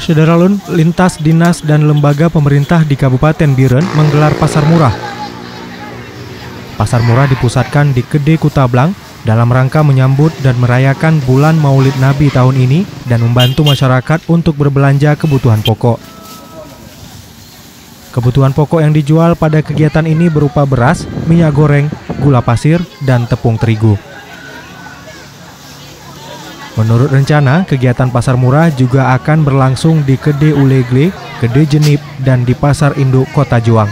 Saudara lintas dinas dan lembaga pemerintah di Kabupaten Biren menggelar pasar murah. Pasar murah dipusatkan di Gede Kutablang dalam rangka menyambut dan merayakan bulan Maulid Nabi tahun ini dan membantu masyarakat untuk berbelanja kebutuhan pokok. Kebutuhan pokok yang dijual pada kegiatan ini berupa beras, minyak goreng, gula pasir, dan tepung terigu. Menurut rencana, kegiatan pasar murah juga akan berlangsung di Gede Ulegle, Gede Jenip, dan di Pasar Induk Kota Juang.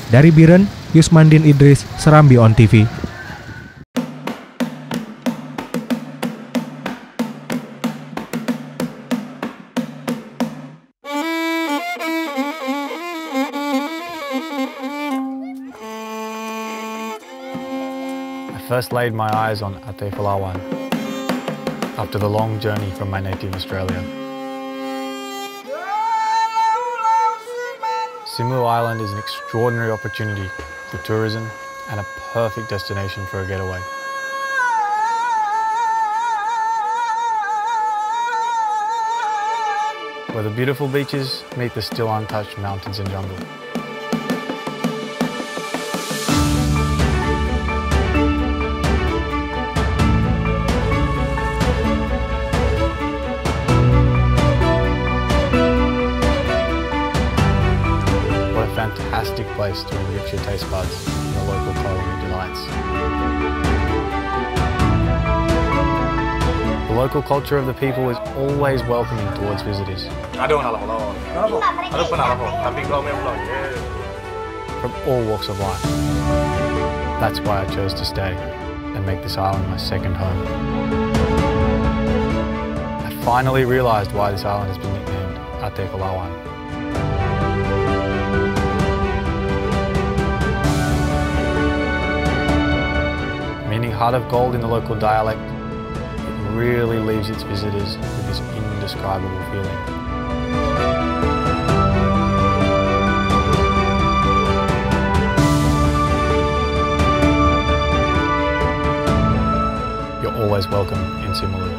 Dari Biren, Yusmandin Idris, Serambi On TV. I first laid my eyes on Ate Palawan after the long journey from my native Australia. Simu Island is an extraordinary opportunity for tourism and a perfect destination for a getaway. Where the beautiful beaches meet the still untouched mountains and jungle. Fantastic place to enrich your taste buds in the local culinary delights. The local culture of the people is always welcoming towards visitors. From all walks of life. That's why I chose to stay and make this island my second home. I finally realised why this island has been nicknamed Ate Palawan. Meaning heart of gold in the local dialect, it really leaves its visitors with this indescribable feeling. You're always welcome in Simu.